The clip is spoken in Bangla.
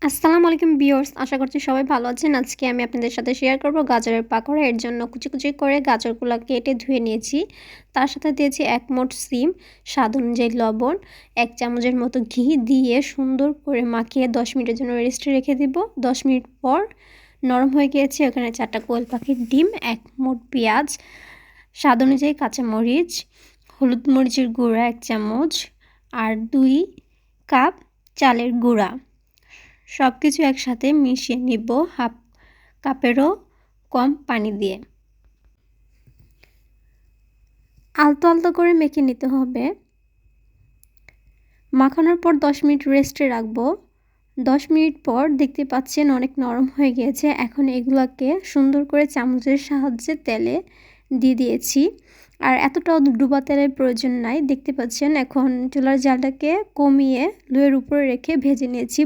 আসসালামু আলাইকুম ভিউয়ার্স, আশা করছি সবাই ভালো আছেন। আজকে আমি আপনাদের সাথে শেয়ার করব গাজরের পাকোড়া। এর জন্য কুচি, কুচি করে গাজরগুলো কেটে ধুয়ে নিয়েছি। তার সাথে দিয়েছি ১ মুঠ সিম, স্বাদ অনুযায়ী লবণ, ১ চামচের মতো ঘি দিয়ে সুন্দর করে মাখিয়ে ১০ মিনিটের জন্য রেস্টে রেখে দিব। ১০ মিনিট পর নরম হয়ে গিয়েছে। ওখানে ৪টা কোয়েল পাখির ডিম, ১ মুঠ পেঁয়াজ, স্বাদ অনুযায়ী কাঁচামরিচ, হলুদ মরিচের গুঁড়া ১ চামচ আর ২ কাপ চালের গুঁড়া। সব কিছু একসাথে মিশিয়ে নিব হাফ কাপেরও কম পানি দিয়ে। আলতো আলতো করে মেখে নিতে হবে। মাখানোর পর ১০ মিনিট রেস্টে রাখবো। ১০ মিনিট পর দেখতে পাচ্ছেন অনেক নরম হয়ে গিয়েছে। এখন এগুলোকে সুন্দর করে চামচের সাহায্যে তেলে দিয়ে দিয়েছি। আর এতটাও ডুবা তেলের প্রয়োজন নাই। দেখতে পাচ্ছেন এখন চুলার জালটাকে কমিয়ে লোয়ের উপরে রেখে ভেজে নিয়েছি।